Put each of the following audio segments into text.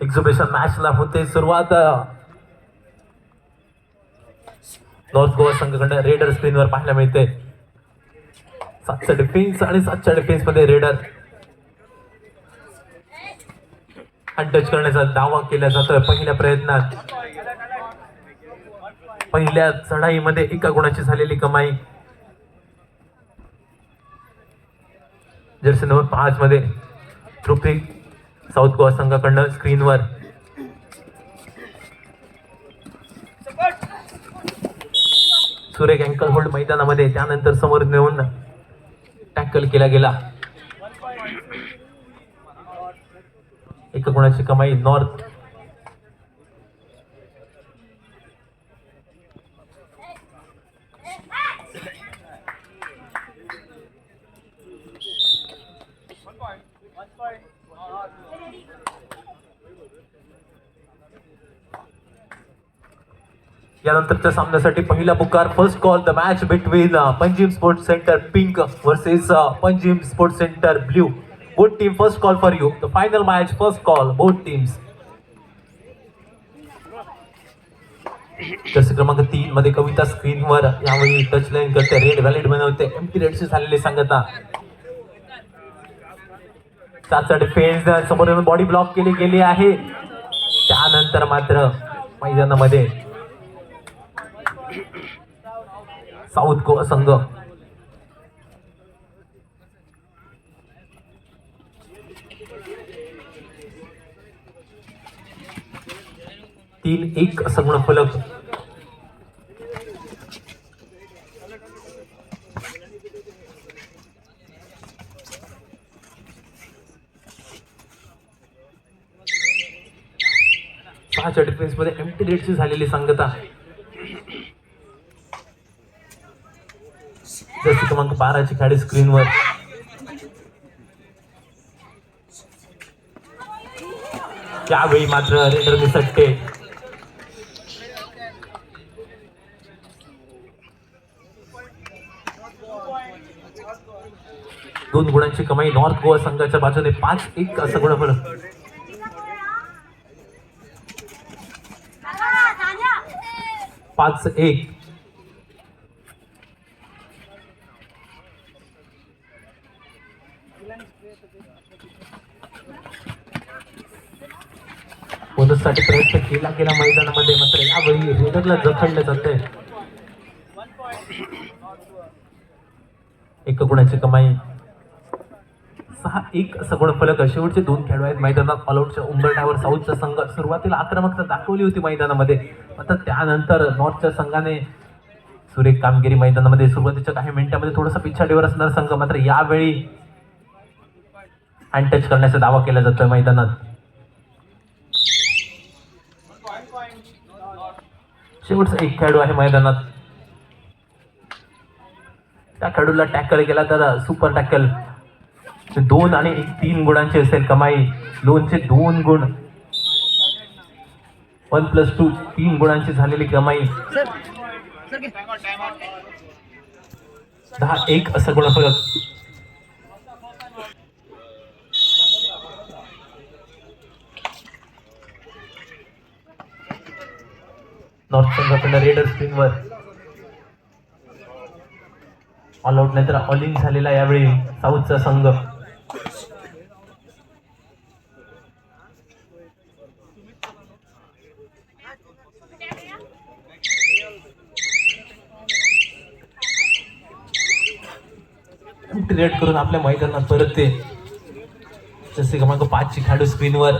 Exhibition मॅचला होते सुरुवात. नॉर्थ गोवा संघाकडे रेडर स्क्रीनवर पाहायला मिळते. 7चा डिफेन्स आणि 7च्या डिफेन्स मध्ये रेडर अनटच करण्याचा दावा केला जातोय. पहिल्या प्रयत्नात पहिल्या चढाईमध्ये एका गुणाची झालेली कमाई. जर्सी नंबर 5 मध्ये ट्रॉफी साऊथ गोवा संघाकडनं स्क्रीनवर. सुरेख अँकल होल्ड मैदानामध्ये, त्यानंतर समोर नेऊन टॅकल केला गेला. एका गुणाची कमाई नॉर्थ. यानंतरच्या सामन्यासाठी पहिला पुकार, first call, the match between Panjim sports centre pink versus Panjim sports centre blue. Both team first call for you. The final match, first call, both teams. Jersey क्रमांक 3 मध्ये कविता स्क्रीनवर यावेळी टच लाईन करते, रेड व्हॅलेट बनवते. एम्प्टी रेडशी झालेली सांगता. 7चा डिफेन्स समोर येऊन बॉडी ब्लॉक केली गेली आहे. त्यानंतर मात्र मैदानामध्ये साऊथ गोवा संघ 3-1 असं गुणफलक. सहाच्या डिफेन्स मध्ये एम्प्टी रेडची झालेली सांगता. जर्सी क्रमांक 12ची खेळाडू स्क्रीनवर. त्यावेळी मात्र रेडर निसटते. दोन गुणांची कमाई नॉर्थ गोवा संघाच्या बाजूने. 5-1 असं गुणफलक. पाच एक. मदतसाठी प्रयत्न केला गेला मैदानामध्ये, मात्र यावेळी रेडरला जखडले जाते. एका गुणाची कमाई. 6-1 असं गुणफलक. शेवटचे 2 खेळाडू आहेत मैदानात. ऑलआउटच्या उंबरठ्यावर साऊथचा संघ सुरुवातीला आक्रमकता दाखवली होती मैदानामध्ये, मात्र त्यानंतर नॉर्थच्या संघाने सुरेख कामगिरी मैदानामध्ये. सुरुवातीच्या काही मिनिटांमध्ये थोडासा पिछाडीवर असणार संघ, मात्र यावेळी हँड टच करण्याचा दावा केला जातोय मैदानात. शेवटचा एक खेळाडू आहे मैदानात. त्या खेळाडूला टॅकल केला तर सुपर टॅकल. 2 आणि 3 गुणांची असेल कमाई. 2चे 2 गुण. 1+2 3 गुणांची झालेली कमाई. 10-1 असं गुणफलक. नॉर्थ संघाकडे रेडर स्क्रीनवर. ऑल आउट नंतर ऑल इन झालेला यावेळी साऊथचा संघ. रेड करून आपल्या मैदानात परतते. जसे क्रमांक 5ची खेळाडू स्क्रीनवर.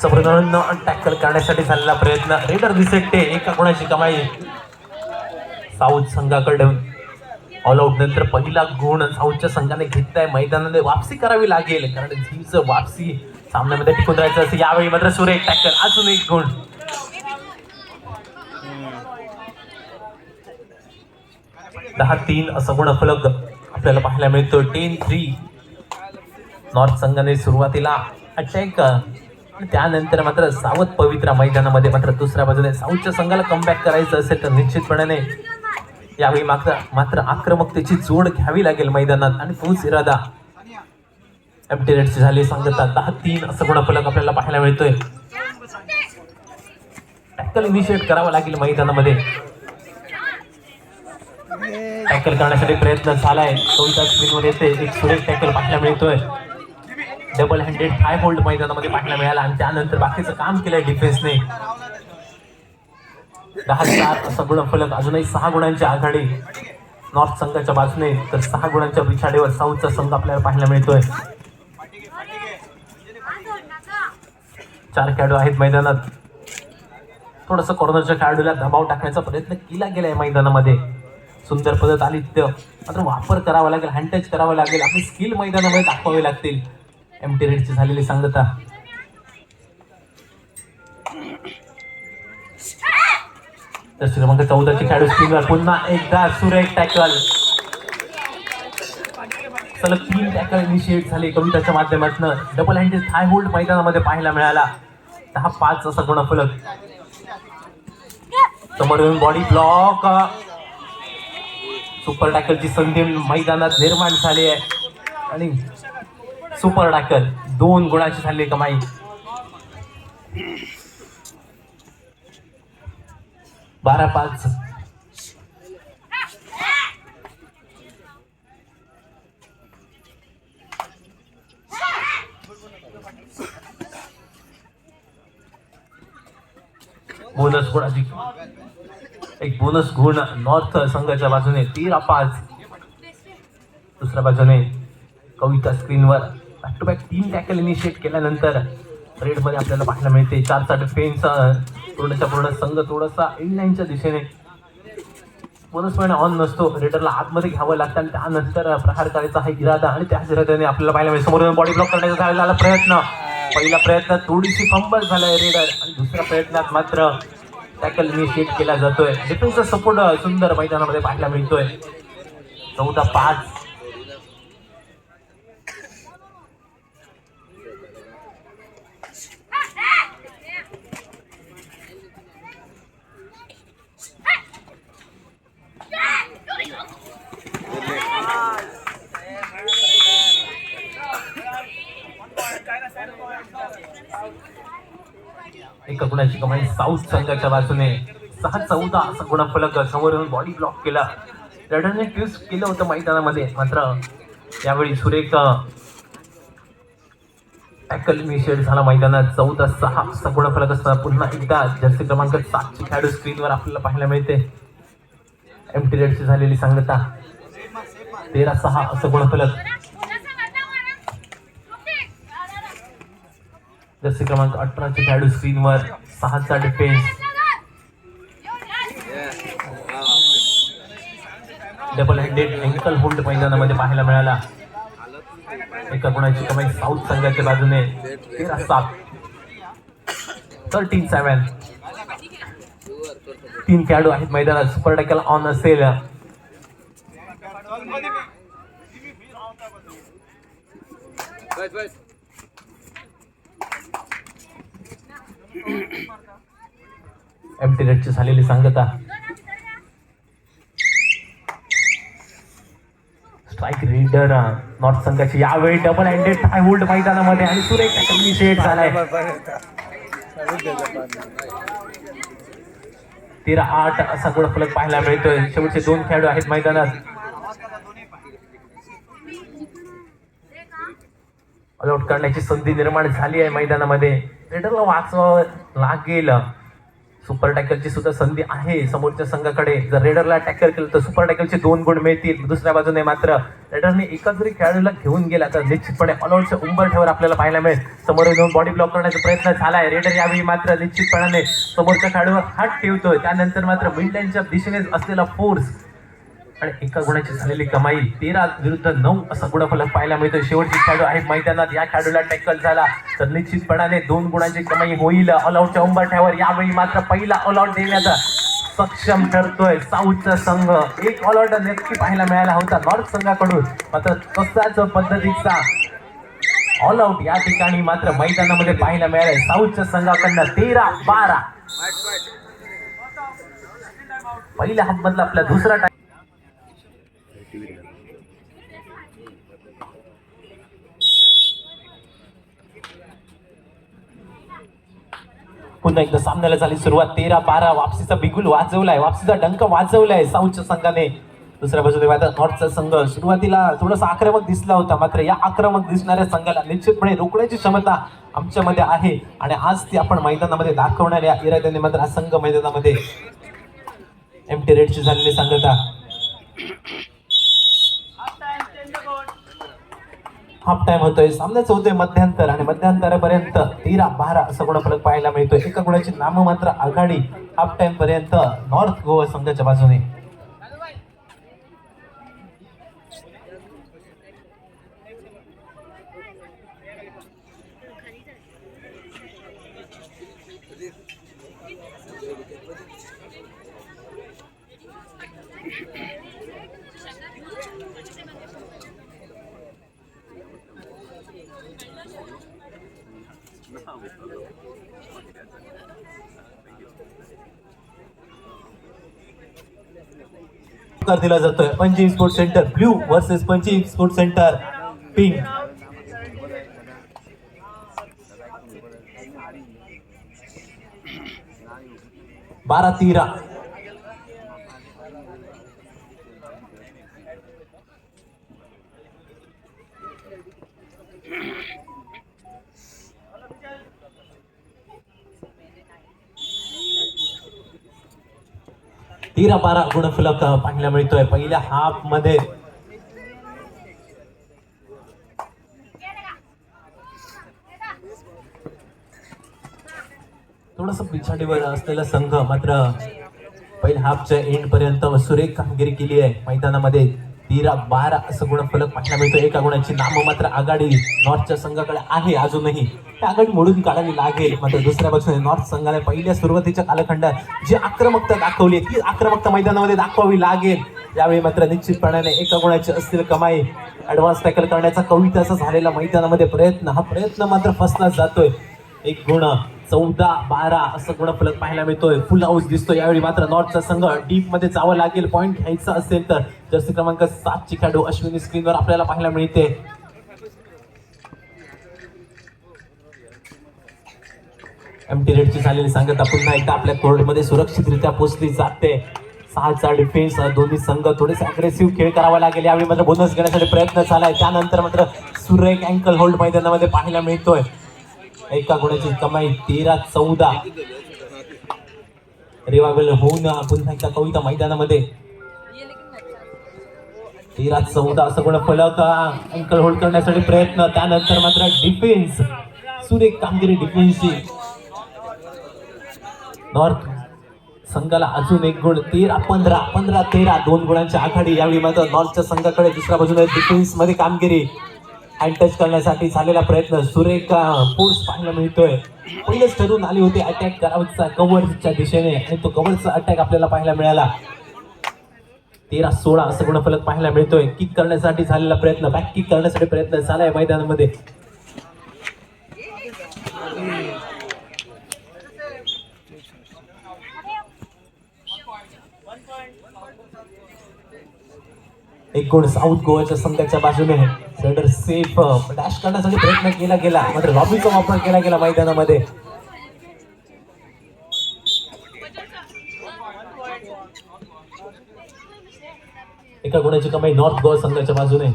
समोरून टॅकल करण्यासाठी झालेला प्रयत्न. रेडर दिसते. एका गुणाची कमाई साऊथ संघाकडून. ऑल आउट नंतर पहिला गुण साऊथच्या संघाने घेतलाय. मैदानामध्ये वापसी करावी लागेल, कारण झीमचं वापसी सामन्यामध्ये टिकून राहायचं असं. यावेळी मात्र सुरेख टॅकल. अजून एक गुण. 10-3 असं गुणफलक आपल्याला पाहायला मिळतो. 10-3 नॉर्थ संघाने सुरुवातीला अटॅक, त्यानंतर मात्र सावध पवित्रा मैदानामध्ये. मात्र दुसऱ्या बाजूने साऊथच्या संघाला कमबॅक करायचं असेल तर निश्चितपणे यावेळी मात्र आक्रमकतेची जोड घ्यावी लागेल मैदानात, आणि तोच इरादा एम्प्टी रेडची झाली सांगता 10-3 असं गुणफलक आपल्याला पाहायला मिळतोय. टॅकल इनिशिएट करावा लागेल मैदानामध्ये. टॅकल करण्यासाठी प्रयत्न झालाय, कविता स्क्रीनवर येते, एक सुरेख टॅकल पाहायला मिळतोय. डबल हँडेड हाय होल्ड मैदानामध्ये पाहायला मिळाला आणि त्यानंतर बाकीचं काम केलंय डिफेन्सने. 10-4 असा गुणफलक, अजूनही 6 गुणांची आघाडी नॉर्थ संघाच्या बाजूने, तर 6 गुणांच्या पिछाडीवर साऊथचा संघ आपल्याला पाहायला मिळतोय. 4 खेळाडू आहेत मैदानात. थोडस कॉर्नरच्या खेळाडूला दबाव टाकण्याचा प्रयत्न केला गेलाय मैदानामध्ये. सुंदर पद्धत आदित्य, मात्र वापर करावा लागेल, हँडटच करावा लागेल, आपली स्किल मैदानामध्ये दाखवावी लागतील. एम्प्टी रेडची झालेली सांगता. तर क्रमांक 14चे खेळाडू स्क्रीनवर पुन्हा एकदा सुरेख टॅकल. सलग 3 टॅकल इनिशिएट झाले कविताच्या माध्यमातून. डबल हँडेड हाय होल्ड मैदानामध्ये पाहायला मिळाला. 10-5 असा गुणफलक. समोर येऊन बॉडी ब्लॉक. सुपर टॅकलची संधी मैदानात निर्माण झाली आहे आणि सुपर टॅकल 2 गुणाची झाली कमाई. बारा 5. बोनस गुणाची एक बोनस गुण नॉर्थ संघाच्या बाजूने. 13-5. दुसऱ्या बाजूने कविता स्क्रीनवर back to back 3 tackle initiate केल्यानंतर रेड मध्ये आपल्याला पाहायला मिळते. 4चा डिफेन्स. पूर्णच्या पूर्ण संघ थोडासा इनलाईनच्या दिशेने. बोनस पॉईंट ऑन नसतो, रेडरला आतमध्ये घ्यावं लागतं आणि त्यानंतर प्रहार करायचा हा इरादा आणि त्याच इराद्याने आपल्याला पाहायला मिळेल. समोर बॉडी ब्लॉक करण्याचा झालेला प्रयत्न. पहिला प्रयत्न थोडीशी फंबल झालाय रेडर आणि दुसऱ्या प्रयत्नात मात्र टॅकल इनिशिएट केला जातोय. डिफेन्सचा सपोर्ट सुंदर मैदानामध्ये पाहायला मिळतोय. 14-5. एका गुणाची कमाई साऊथ संघाच्या बाजूने. 6-14 असा गुणफलक. समोर येऊन बॉडी ब्लॉक केला. रेडरने ट्विस्ट केलं होतं मैदानामध्ये, मात्र यावेळी सुरेख टॅकल इनिशिएट झाला मैदानात. 14-6 असा गुणफलक असताना पुन्हा एकदा जर्सी क्रमांक 7ची खेळाडू स्क्रीनवर आपल्याला पाहायला मिळते. एम्प्टी रेडची झालेली सांगता. 13-6 असं गुणफलक. जर्सी क्रमांक 18चे खेळाडू स्क्रीनवर. 6चा defence. Double handed ankle hold मैदानामध्ये पाहायला मिळाला. एका गुणाची कमाई साऊथ संघाच्या बाजूने. 13-7. 13-7. 3 खेळाडू आहेत मैदानात. सुपर टॅकल ऑन असेल. एम्प्टी रेडची झालेली सांगता. स्ट्राईक रीडर नॉर्थ संघाची यावेळी डबल हँडेड हाय होल्ड मैदानामध्ये आणि सुरेख टॅकल इनिशिएट झालाय. 13-8 असा गुणफलक पाहायला मिळतोय. शेवटचे 2 खेळाडू आहेत मैदानात. ऑलआउट करण्याची संधी निर्माण झाली आहे मैदानामध्ये. रेडरला वाचवावं लागेल. सुपर टॅकलची सुद्धा संधी आहे समोरच्या संघाकडे. जर रेडरला टॅकल केलं तर सुपर टॅकलचे 2 गुण मिळतील. दुसऱ्या बाजूने मात्र रेडरने एका जरी खेळाडूला घेऊन गेला तर निश्चितपणे ऑलआउटच्या उंबरठ्यावर आपल्याला पाहायला मिळेल. समोर येऊन बॉडी ब्लॉक करण्याचा प्रयत्न झालाय. रेडर यावेळी मात्र निश्चितपणाने समोरच्या खेळाडूवर हात ठेवतोय. त्यानंतर मात्र मिडलाईनच्या दिशेने असलेला फोर्स आणि एका गुणाची झालेली कमाई. 13-9 असा गुणफलक पाहायला मिळतोय. शेवटचे खेळाडू आहेत मैदानात. या खेळाडूला टॅकल झाला तर निश्चितपणाने 2 गुणांची कमाई होईल ऑलआउटच्या उंबरठ्यावर. यावेळी मात्र पहिला ऑलआउट देण्याचा सक्षम ठरतोय साऊथचा संघ. एक ऑलआउट नक्की पाहायला मिळाला होता नॉर्थ संघाकडून, मात्र तसाच पद्धतीचा ऑलआउट या ठिकाणी मात्र मैदानामध्ये पाहायला मिळालाय साऊथच्या संघाकडनं. 13-12. पहिल्या हाफ मधला आपला दुसरा पुन्हा एकदा सामन्याला झाली सुरुवात. 13-12 वापसीचा बिगुल वाजवलाय, वापसीचा डंक वाजवलाय साऊथच्या संघाने. दुसऱ्या बाजूने आता नॉर्थचा संघ सुरुवातीला थोडासा आक्रमक दिसला होता, मात्र या आक्रमक दिसणाऱ्या संघाला निश्चितपणे रोखण्याची क्षमता आमच्यामध्ये आहे आणि आज ती आपण मैदानामध्ये दाखवणाऱ्या इराद्याने मात्र हा संघ मैदानामध्ये एम्प्टी रेडची झालेली सांगता. हाफ टाइम होतोय, सामन्याचं होतोय मध्यांतर आणि मध्यांतरापर्यंत 13-12 असं गुणफलक पाहायला मिळतोय. एका गुणाची नाममात्र आघाडी हाफ टाइम पर्यंत नॉर्थ गोवा संघाच्या बाजूने. दिला जातोय Panjim sports centre blue versus Panjim sports centre pink. बारा 13 13-12 गुणफलक पाहायला मिळतोय पहिल्या हाफ मध्ये. थोडस पिछाडीवर असलेला संघ मात्र पहिल्या हाफच्या एंड पर्यंत सुरेख कामगिरी केली आहे मैदानामध्ये. 13-12 असं गुणफलक पाहायला मिळतोय. एका गुणाची नाममात्र आघाडी नॉर्थच्या संघाकडे आहे अजूनही. त्या आघाडी मोडून काढावी लागेल. मात्र दुसऱ्या बाजूने नॉर्थ संघाने पहिल्या सुरुवातीच्या कालखंडात जी आक्रमकता दाखवली ती आक्रमकता मैदानामध्ये दाखवावी लागेल. यावेळी मात्र निश्चितपणाने एका गुणाची असतील कमाई. ऍडव्हान्स टॅकल करण्याचा कविताचा झालेला मैदानामध्ये प्रयत्न, हा प्रयत्न मात्र फसला जातोय. एक गुण 14-12 असं गुणफलक पाहायला मिळतोय. फुल हाऊस दिसतोय. यावेळी मात्र नॉर्थचा संघ डीप मध्ये जावं लागेल पॉईंट घ्यायचा असेल तर. जर्सी क्रमांक 7 ची खेळाडू अश्विनी स्क्रीनवर आपल्याला पाहायला मिळते. एम्प्टी रेडची झालेली सांगता पुन्हा एकदा आपल्या कोर्टमध्ये सुरक्षितरित्या पोहोचली जाते. 6चा डिफेन्स. दोन्ही संघ थोडेसे अग्रेसिव्ह खेळ करावा लागेल. यावेळी मात्र बोनस घेण्यासाठी प्रयत्न झालाय. त्यानंतर मात्र सुरेख अँकल होल्ड मैदानामध्ये पाहायला मिळतोय. एका गुणाची कमाई. 13-14 रिवायवल होऊन पुन्हा एकदा कविता मैदानामध्ये. 13-14 असं गुणफलक. अँकल होल्ड करण्यासाठी प्रयत्न, त्यानंतर मात्र डिफेन्स. सुरेख कामगिरी डिफेन्सची. नॉर्थ संघाला अजून एक गुण. 13-15 15-13 दोन गुणांची आघाडी. यावेळी मात्र नॉर्थच्या संघाकडे दुसऱ्या बाजूने डिफेन्स मध्ये कामगिरी. हँड टच करण्यासाठी झालेला प्रयत्न. सुरेख फोर्स पाहायला मिळतोय. पहिलेच ठरून आली होती अटॅक करायचा कव्हरच्या दिशेने आणि तो कव्हरचा अटॅक आपल्याला पाहायला मिळाला. 13-16 असं गुणफलक पाहायला मिळतोय. किक करण्यासाठी झालेला प्रयत्न, बॅक किक करण्यासाठी प्रयत्न झालाय मैदानामध्ये. एक गुण साऊथ गोवाच्या संघाच्या बाजूने. रेडर सेफ डॅश करण्यासाठी प्रयत्न केला गेला, मात्र लॉबीचा वापर केला गेला मैदानामध्ये. एका गुणाची कमाई नॉर्थ गोवा संघाच्या बाजूने.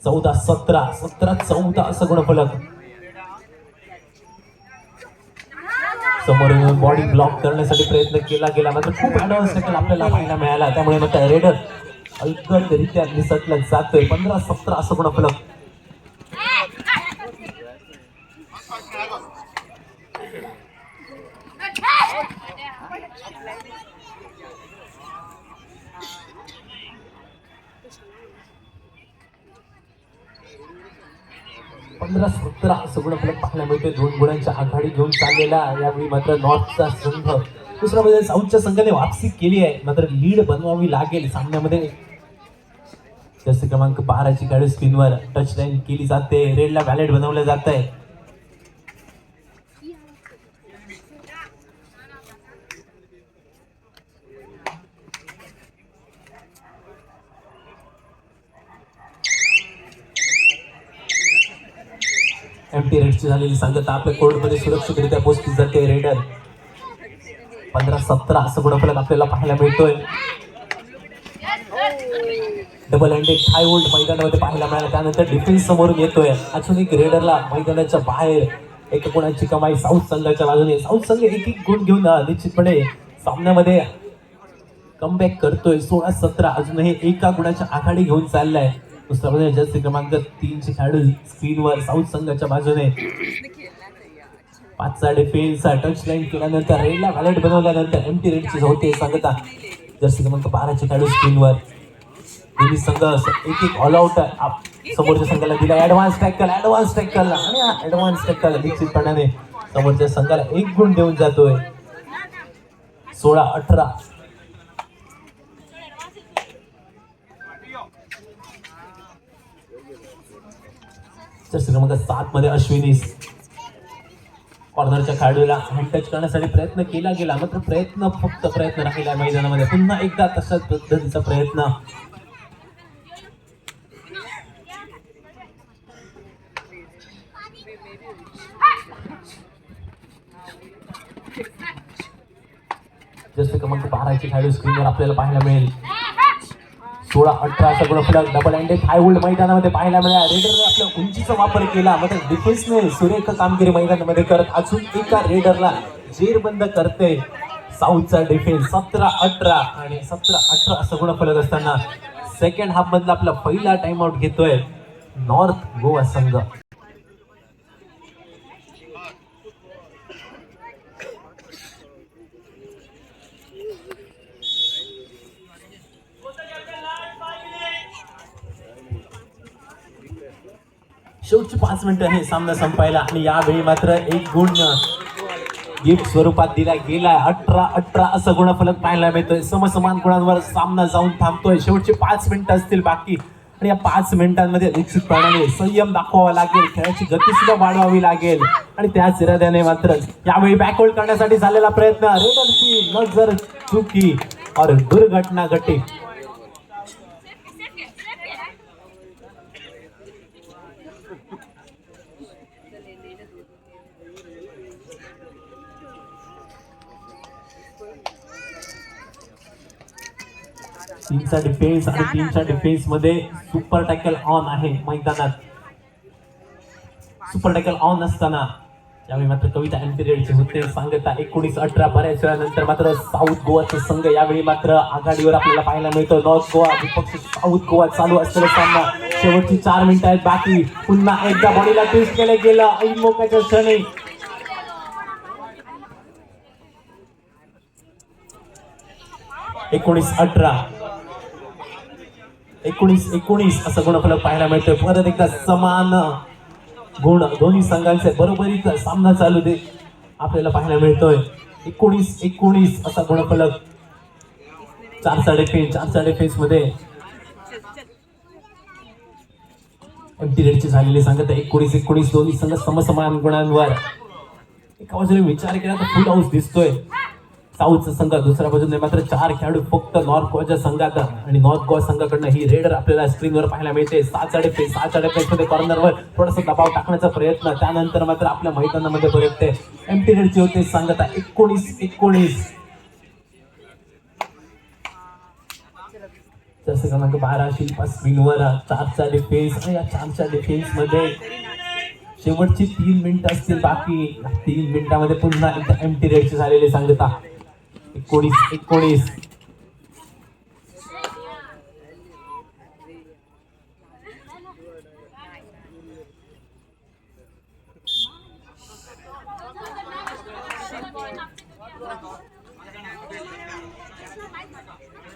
14-17 17-14 असं गुणफलक. समोरून बॉडी ब्लॉक करण्यासाठी प्रयत्न केला गेला, मात्र खूप ऍडव्हान्स टॅकल आपल्याला पाहायला मिळाला. त्यामुळे मग रेडर अलगदरित्या निसटला जातोय. 15-17 असं गुणफलक. असं गुणफलक पाहायला मिळतोय. 2 गुणांच्या आघाडी घेऊन चाललेला यावेळी मात्र नॉर्थचा संघ. दुसऱ्या बाजूला साऊथच्या संघाने वापसी केली आहे, मात्र लीड बनवावी लागेल सामन्यामध्ये. जर्सी क्रमांक 12 ची गाडी स्क्रीनवर टच लाईन केली जाते. रेडला व्हॅलेट बनवलं जात आहे. एमटी रेडची झालेली सांगता आपल्या कोर्टमध्ये सुरक्षितरित्या पोहोचली जाते. रेडर 15-17 असं गुणफलक आपल्याला पाहायला मिळतोय. डबल हँडेड हाय होल्ड मैदानामध्ये पाहायला मिळाला. त्यानंतर डिफेन्स समोरून येतोय. अजून एक रेडरला मैदानाच्या बाहेर एक गुणांची कमाई साऊथ संघाच्या बाजूने. साऊथ संघ एक गुण घेऊन निश्चितपणे सामन्यामध्ये कमबॅक करतोय. 16-17 अजूनही एका गुणाच्या आघाडी घेऊन चाललाय. दुसऱ्या बाजूने जर्सी क्रमांक 3 खेळाडू स्क्रीनवर साऊथ संघाच्या बाजूने. 5चा डिफेन्स टच लाईन केल्यानंतर रेडला व्हॅलेट बनवल्यानंतर एमटी रेडची होते सांगता. जर्सी क्रमांक 12 खेळाडू स्क्रीनवर. दोन्ही संघ एक एक ऑल आउट समोरच्या संघाला दिला. ऍडव्हान्स टॅकल आणि ऍडव्हान्स टॅकल निश्चितपणाने समोरच्या संघाला एक गुण देऊन जातोय. 16-18. जर्सी क्रमांक 7 मध्ये अश्विनी कॉर्नरच्या खेळाडूला हँड टच करण्यासाठी प्रयत्न केला गेला, मात्र फक्त प्रयत्न राहिला मैदानामध्ये. पुन्हा एकदा तशाच पद्धतीचा प्रयत्न. जर्सी क्रमांक 12 खेळाडू स्क्रीनवर आपल्याला पाहायला मिळेल. 16-18 असा गुणफलक. डबल हँडेड हाय होल्ड मैदानामध्ये पाहायला मिळाला. रेडरने आपल्या उंचीचा वापर केला, मात्र डिफेन्सने सुरेख कामगिरी मैदानामध्ये करत अजून एका रेडरला जेरबंद करते साऊथचा डिफेन्स. 17-18 आणि 17-18 असा गुणफलक असताना सेकंड हाफ मधला आपला पहिला टाइम आउट घेतोय नॉर्थ गोवा संघ. शेवटची 5 मिनिटं हे सामना संपायला आणि यावेळी मात्र एक गुण गिफ्ट स्वरूपात दिला गेलाय. 18-18 असं गुणफलक पाहायला मिळतोय. समसमान गुणांवर सामना जाऊन थांबतोय. शेवटचे 5 मिनिटं असतील बाकी आणि या 5 मिनिटांमध्ये निश्चितपणाने संयम दाखवावा लागेल. खेळाची गती सुद्धा वाढवावी लागेल आणि त्याच इराद्याने मात्र यावेळी बॅकहोल्ड करण्यासाठी झालेला प्रयत्न. रेडरची नजर चुकी और दुर्घटना घटी. तीनचा डिफेन्स आणि 3च्या डिफेन्स मध्ये सुपर टॅकल ऑन आहे मैदानात. सुपर टॅकल ऑन असताना यावेळी मात्र कविता एम्पिरियडचे होते सांगता. 19-18 बऱ्याच वेळानंतर मात्र साऊथ गोवाचा संघ यावेळी मात्र आघाडीवर आपल्याला पाहायला मिळतो. नॉर्थ गोवा विपक्ष साऊथ गोवा चालू असलेला सामना. शेवटची 4 मिनिटं आहेत बाकी. पुन्हा एकदा बॉडीला ट्विस्ट केलं गेलं ऐनमोकाच्या क्षणी. 19-19 असं गुणफलक पाहायला मिळतोय. परत एकदा समान गुण दोन्ही संघांचे बरोबरीचा सामना चालू दे आपल्याला पाहायला मिळतोय. 19-19 असा गुणफलक. 4चा डिफेन्स मध्ये एमटी रेडची झालेली सांगत. 19-19 दोन्ही संघ समसमान गुणांवर. एका बाजूने विचार केला तर फुल हाऊस दिसतोय साऊथचा संघ. दुसऱ्या बाजूने मात्र 4 खेळाडू फक्त नॉर्थ गोवाच्या संघात आणि नॉर्थ गोवा संघाकडनं ही रेडर आपल्याला स्क्रीनवर पाहायला मिळते. 6चा डिफेन्स मध्ये कॉर्नरवर थोडासा दबाव टाकण्याचा प्रयत्न. त्यानंतर मात्र आपल्या मैदानामध्ये परतते एमटी रेडची होते सांगता. 19-19 जसं क्रमांक 12 शिल्पा स्क्रीनवर. 4चा डिफेन्स आणि या 4च्या डिफेन्स मध्ये शेवटची 3 मिनिटं असतील बाकी. 3 मिनिटांमध्ये पुन्हा एकदा एमटी रेडची झालेली सांगता. 19-19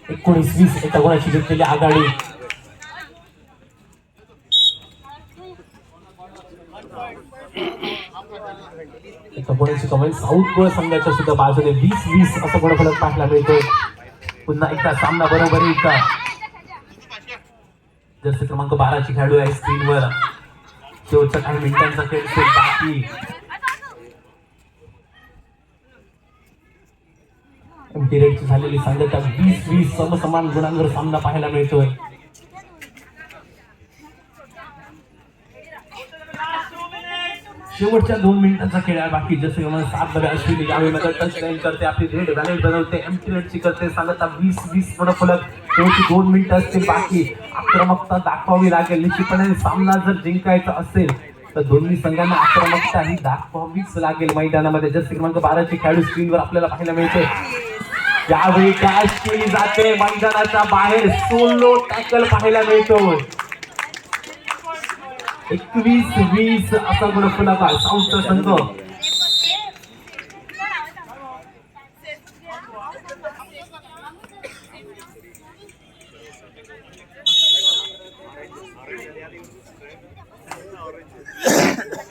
19-20 एका गुणाची घेतलेली आघाडी. एका गुणाची कमाई साऊथ गोवा संघाच्या सुद्धा बाजूने. 20-20 असं गुणफलक पाहायला मिळतोय. पुन्हा एकदा सामना बरोबरीचा. जर्सी क्रमांक 12 खेळाडू आहे स्क्रीनवर. शेवटच्या काही मिनिटांचा खेळ बाकी. एमटी रेडची झालेली सांगता. 20-20 समसमान गुणांवर सामना पाहायला मिळतोय. शेवटच्या 2 मिनिटांचा खेळ आहे बाकी. जसे मला 7 बरे अश्विनी यावेळी टच लाईन करते, आपली रेड व्हॅलेट बनवते, एम्प्टी रेडची करते, सांगता 20-20 पुढे फलक. शेवटची 2 मिनिटं असतील बाकी. आक्रमकता दाखवावी लागेल निश्चितपणे. सामना जर जिंकायचा असेल तर दोन्ही संघांना आक्रमकता ही दाखवावीच लागेल मैदानामध्ये. जसे क्रमांक 12चे खेळाडू स्क्रीनवर आपल्याला पाहायला मिळते. यावेळी डॅश केली जाते मैदानाच्या बाहेर. सोलो टॅकल पाहायला मिळतो. 21-20 असा गुणफलक साऊथचा संघ.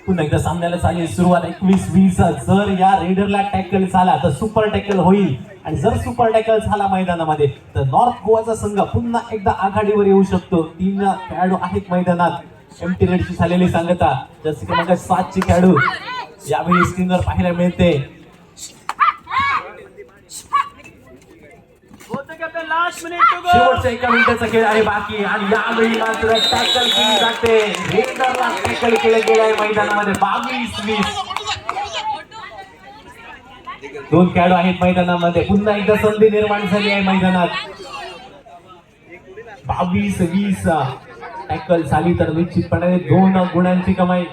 पुन्हा एकदा सामन्याला चालेल सुरुवात. 21-20. जर या रेडरला टॅकल झाला तर सुपर टॅकल होईल, आणि जर सुपर टॅकल झाला मैदानामध्ये तर नॉर्थ गोवाचा संघ पुन्हा एकदा आघाडीवर येऊ शकतो. 3 खेळाडू आहेत मैदानात. एम्प्टी रेडची झालेली सांगता. जसे की मग 7 चे खेळाडू यावेळी स्क्रीनवर पाहायला मिळते. शेवटच्या 1 मिनिटाचा खेळ आहे बाकी, आणि यावेळी मात्र टॅकल केली जाते. रेडरला टॅकल केलं गेलं आहे मैदानामध्ये. 22-20. 2 खेळाडू आहेत मैदानामध्ये. पुन्हा एकदा संधी निर्माण झाली आहे मैदानात. 22-20 टॅकल झाली तर निश्चितपणे 2 गुणांची कमाई.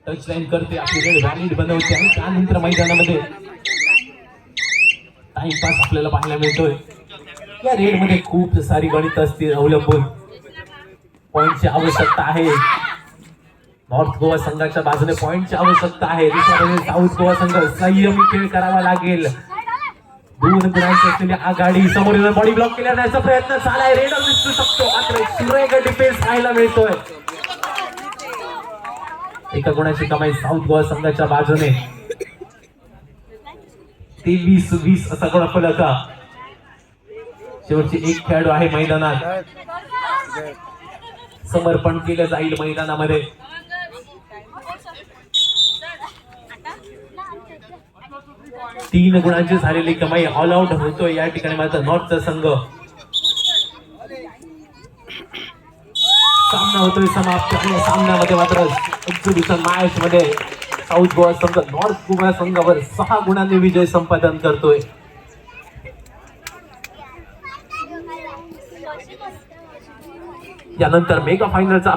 टच लाईन करते, आपली रेड व्हॅलिड बनवते, आणि त्यानंतर मैदानामध्ये टाइमपास आपल्याला पाहायला मिळतोय. या रेड मध्ये खूप सारी गणित असतील अवलंबून. पॉइंटची आवश्यकता आहे. नॉर्थ गोवा संघाच्या बाजूने पॉइंटची आवश्यकता आहे. दुसऱ्या बाजूने साऊथ गोवा संघ संयमी खेळ करावा लागेल. 2 गुणांची असलेली आघाडी. समोर बॉडी ब्लॉक केल्याचा प्रयत्न झालाय. रेडर दिसू शकतो, मात्र सुरेख डिफेन्स पाहायला मिळतोय. 1 गुणाची कमाई साऊथ गोवा संघाच्या बाजूने. 23-20 असा गुणफलक. शेवटची 1 खेळाडू आहे मैदानात. समर्पण केलं जाईल मैदानामध्ये. तीन गुणांची झालेली कमाई. ऑल आउट होतोय या ठिकाणी मात्र नॉर्थचा संघ. सामना होतोय समाप्त. आणि सामन्यामध्ये मात्र एक्झिबिशन मॅच मध्ये साऊथ गोवा संघ नॉर्थ गोवा संघावर 6 गुणांनी विजय संपादन करतोय. यानंतर मेगा फायनलचा